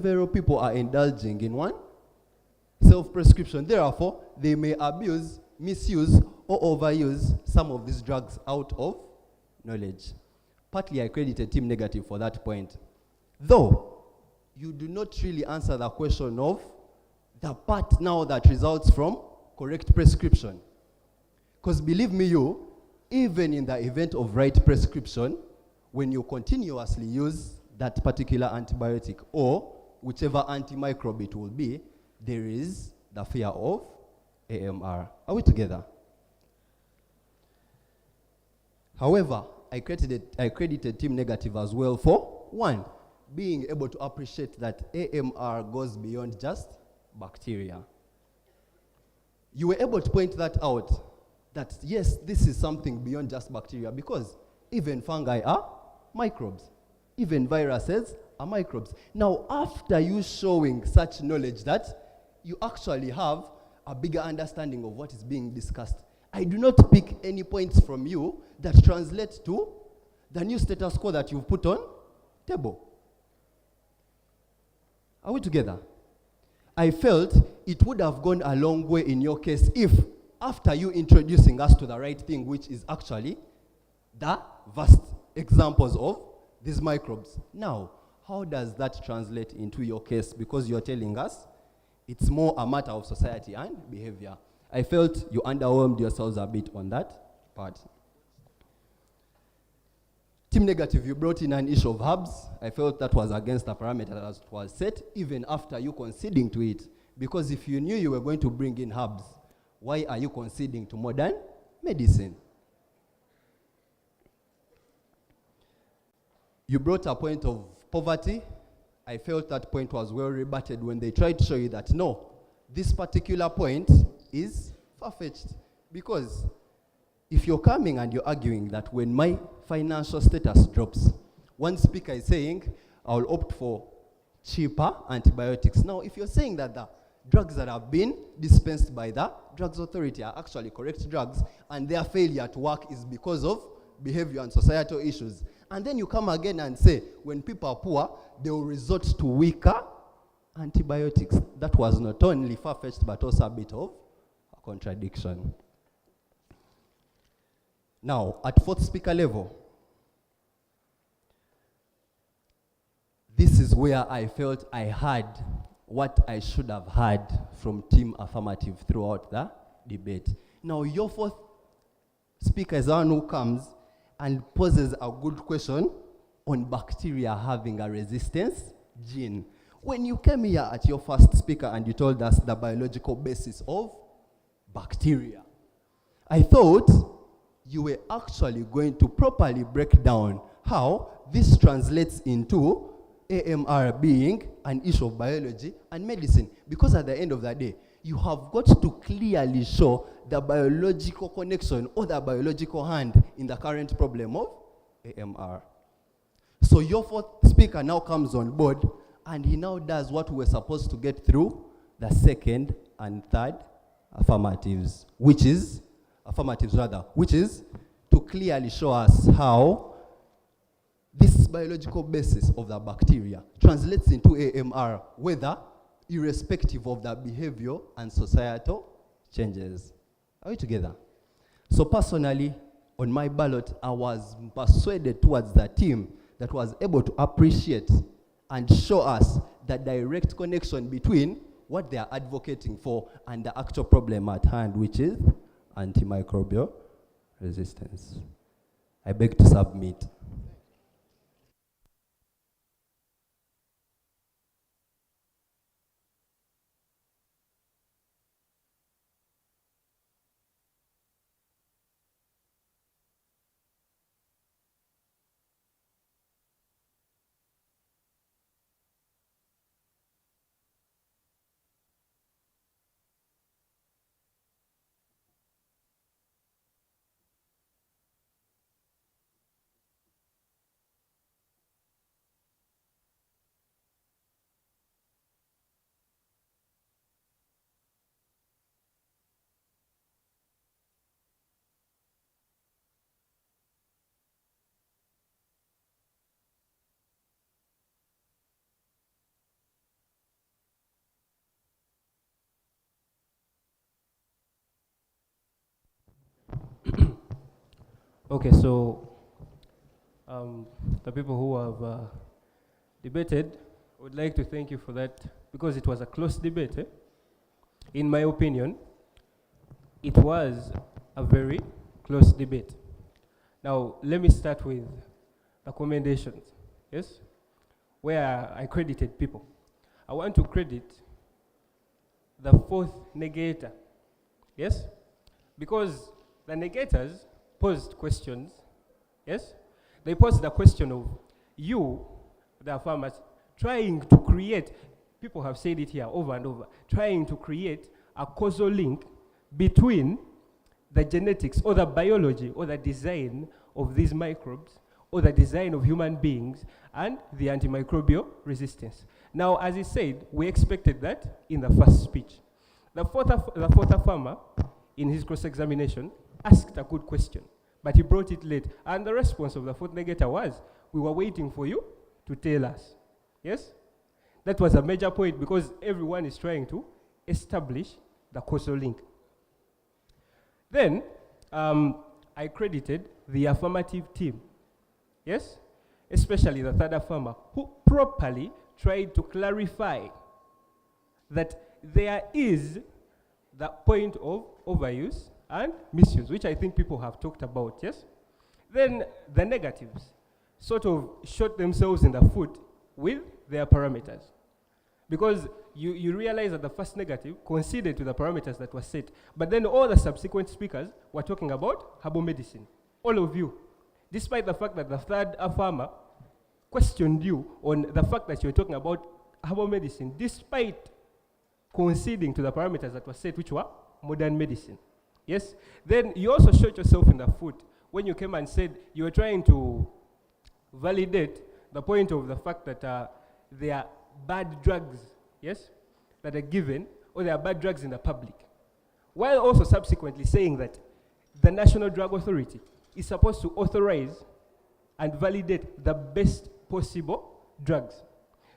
several people are indulging in one self-prescription. Therefore, they may abuse, misuse, or overuse some of these drugs out of knowledge. Partly, I credited Team Negative for that point. Though, you do not really answer the question of the part now that results from correct prescription. Because believe me you, even in the event of right prescription, when you continuously use that particular antibiotic or whichever antimicrobe it will be, there is the fear of AMR. Are we together? However, I credited Team Negative as well for, one, being able to appreciate that AMR goes beyond just bacteria. You were able to point that out, that yes, this is something beyond just bacteria, because even fungi are microbes. Even viruses are microbes. Now, after you showing such knowledge that you actually have a bigger understanding of what is being discussed, I do not pick any points from you that translate to the new status quo that you've put on table. Are we together? I felt it would have gone a long way in your case if, after you introducing us to the right thing, which is actually the vast examples of these microbes. Now, how does that translate into your case? Because you're telling us it's more a matter of society and behavior. I felt you underwhelmed yourselves a bit on that part. Team Negative, you brought in an issue of herbs. I felt that was against the parameter that was set, even after you conceding to it. Because if you knew you were going to bring in herbs, why are you conceding to modern medicine? You brought a point of poverty. I felt that point was well rebutted when they tried to show you that, no, this particular point is far-fetched. Because if you're coming and you're arguing that when my financial status drops, one speaker is saying, I'll opt for cheaper antibiotics. Now, if you're saying that the drugs that have been dispensed by the Drugs Authority are actually correct drugs, and their failure to work is because of behavior and societal issues, and then you come again and say, when people are poor, they will resort to weaker antibiotics. That was not only far-fetched, but also a bit of a contradiction. Now, at fourth speaker level, this is where I felt I had what I should have had from Team Affirmative throughout the debate. Now, your fourth speaker is the one who comes and poses a good question on bacteria having a resistance gene. When you came here at your first speaker and you told us the biological basis of bacteria, I thought you were actually going to properly break down how this translates into AMR being an issue of biology and medicine. Because at the end of the day, you have got to clearly show the biological connection or the biological hand in the current problem of AMR. So your fourth speaker now comes on board, and he now does what we were supposed to get through the second and third affirmatives, which is to clearly show us how this biological basis of the bacteria translates into AMR, whether irrespective of the behavior and societal changes. Are we together? So personally, on my ballot, I was persuaded towards the team that was able to appreciate and show us the direct connection between what they are advocating for and the actual problem at hand, which is antimicrobial resistance. I beg to submit. Okay, so the people who have debated, would like to thank you for that, because it was a close debate. In my opinion, it was a very close debate. Now, let me start with the commendations, yes, where I credited people. I want to credit the fourth negator, yes, because the negators posed questions, yes. They posed the question of you, the farmers, trying to create, people have said it here over and over, trying to create a causal link between the genetics or the biology or the design of these microbes or the design of human beings and the antimicrobial resistance. Now, as he said, we expected that in the first speech. The fourth farmer, in his cross-examination, asked a good question, but he brought it late. And the response of the fourth negator was, we were waiting for you to tell us. Yes? That was a major point because everyone is trying to establish the causal link. Then, I credited the affirmative team. Yes? Especially the third farmer, who properly tried to clarify that there is the point of overuse and misuse, which I think people have talked about, yes? Then the negatives sort of shot themselves in the foot with their parameters. Because you realize that the first negative conceded to the parameters that were set, but then all the subsequent speakers were talking about herbal medicine. All of you. Despite the fact that the third farmer questioned you on the fact that you're talking about herbal medicine, despite conceding to the parameters that were set, which were modern medicine. Yes? Then you also shot yourself in the foot when you came and said you were trying to validate the point of the fact that there are bad drugs, yes, that are given, or there are bad drugs in the public. While also subsequently saying that the National Drug Authority is supposed to authorize and validate the best possible drugs.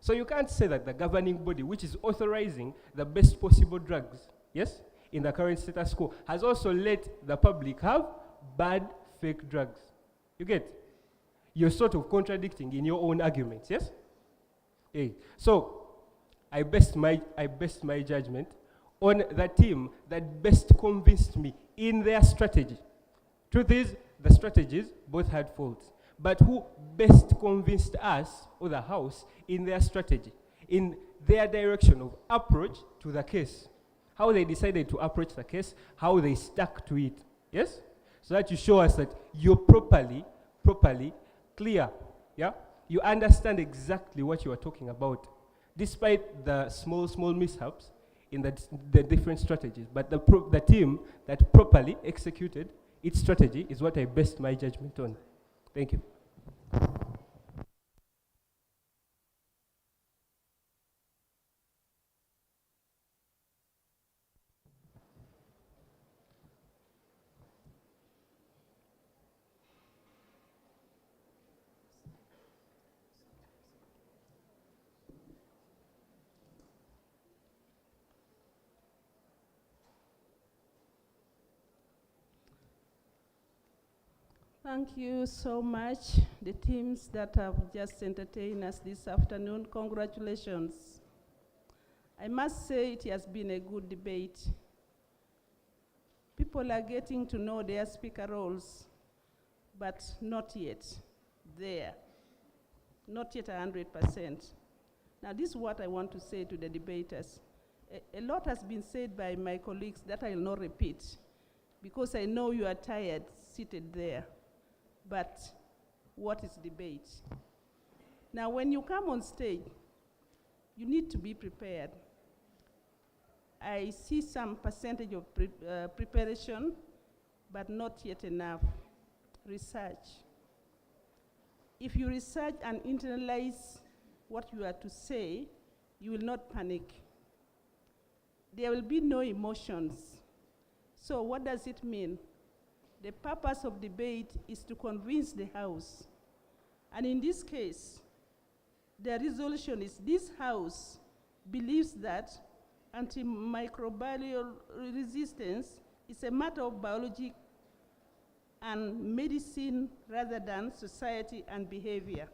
So you can't say that the governing body, which is authorizing the best possible drugs, yes, in the current status quo, has also let the public have bad, fake drugs. You get? You're sort of contradicting in your own arguments, yes? Hey. So I based my judgment on the team that best convinced me in their strategy. Truth is, the strategies both had faults, but who best convinced us, or the House, in their strategy, in their direction of approach to the case, how they decided to approach the case, how they stuck to it, yes? So that you show us that you're properly clear, yeah? You understand exactly what you are talking about, despite the small mishaps in the different strategies. But the team that properly executed its strategy is what I based my judgment on. Thank you. Thank you so much, the teams that have just entertained us this afternoon. Congratulations. I must say it has been a good debate. People are getting to know their speaker roles, but not yet there. Not yet 100%. Now, this is what I want to say to the debaters. A lot has been said by my colleagues that I will not repeat, because I know you are tired seated there. But what is debate? Now, when you come on stage, you need to be prepared. I see some percentage of preparation, but not yet enough. Research. If you research and internalize what you are to say, you will not panic. There will be no emotions. So what does it mean? The purpose of debate is to convince the House. And in this case, the resolution is this House believes that antimicrobial resistance is a matter of biology and medicine rather than society and behavior.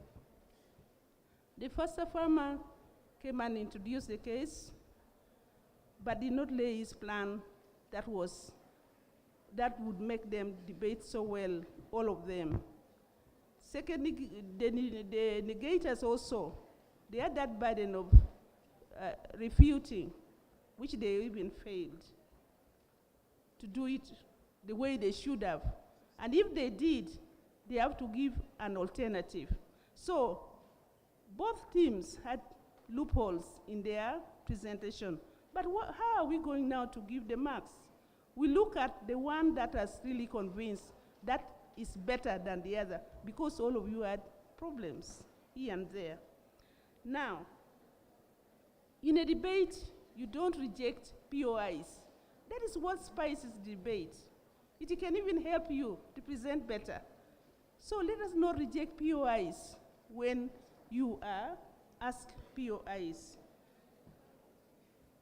The first farmer came and introduced the case, but did not lay his plan that would make them debate so well, all of them. Secondly, the negators also, they had that burden of refuting, which they even failed to do it the way they should have. And if they did, they have to give an alternative. So both teams had loopholes in their presentation. But how are we going now to give the marks? We look at the one that has really convinced that is better than the other, because all of you had problems here and there. Now, in a debate, you don't reject POIs. That is what spices debate. It can even help you to present better. So let us not reject POIs when you are asked POIs.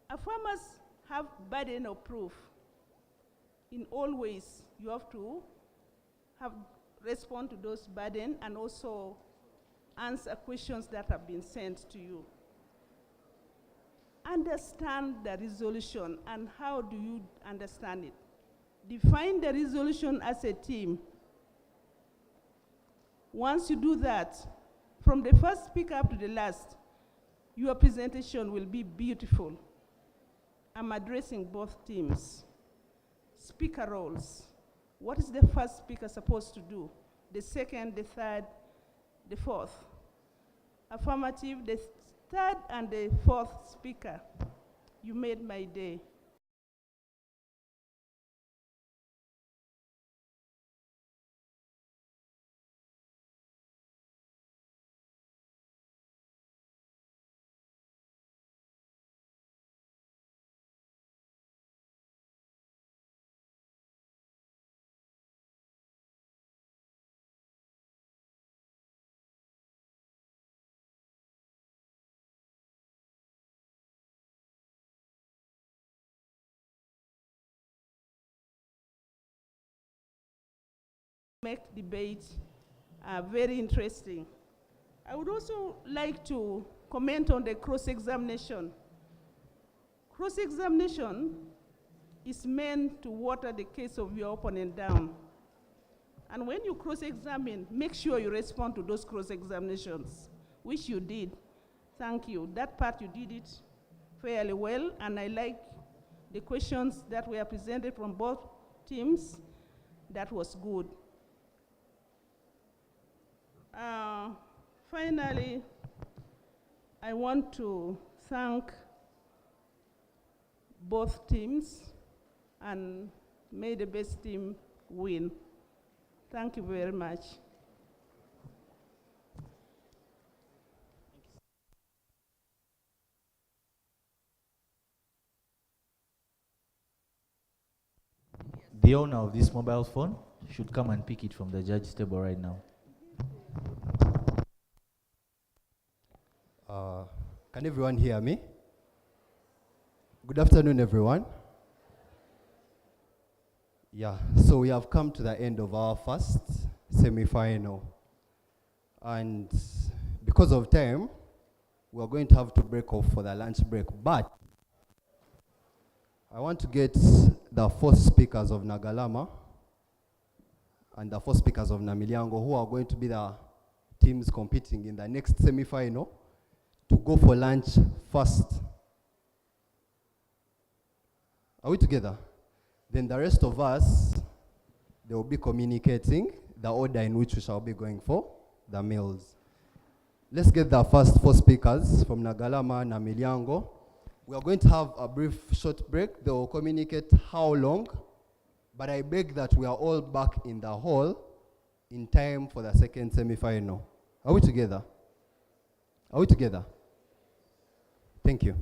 Farmers have burden of proof. In all ways, you have to respond to those burden and also answer questions that have been sent to you. Understand the resolution, and how do you understand it? Define the resolution as a team. Once you do that, from the first speaker up to the last, your presentation will be beautiful. I'm addressing both teams. Speaker roles. What is the first speaker supposed to do? The second, the third, the fourth. Affirmative, the third and the fourth speaker. You made my day. Make debate very interesting. I would also like to comment on the cross-examination. Cross-examination is meant to water the case of your opponent down. And when you cross-examine, make sure you respond to those cross-examinations, which you did. Thank you. That part, you did it fairly well, and I like the questions that were presented from both teams. That was good. Finally, I want to thank both teams, and may the best team win. Thank you very much. The owner of this mobile phone should come and pick it from the judge's table right now. Can everyone hear me? Good afternoon, everyone. Yeah, so we have come to the end of our first semi-final. And because of time, we're going to have to break off for the lunch break. But I want to get the first speakers of Nagalama and the first speakers of Namilyango, who are going to be the teams competing in the next semi-final, to go for lunch first. Are we together? Then the rest of us, they will be communicating the order in which we shall be going for the meals. Let's get the first four speakers from Nagalama, Namilyango. We are going to have a brief short break. They will communicate how long, but I beg that we are all back in the hall in time for the second semi-final. Are we together? Are we together? Thank you.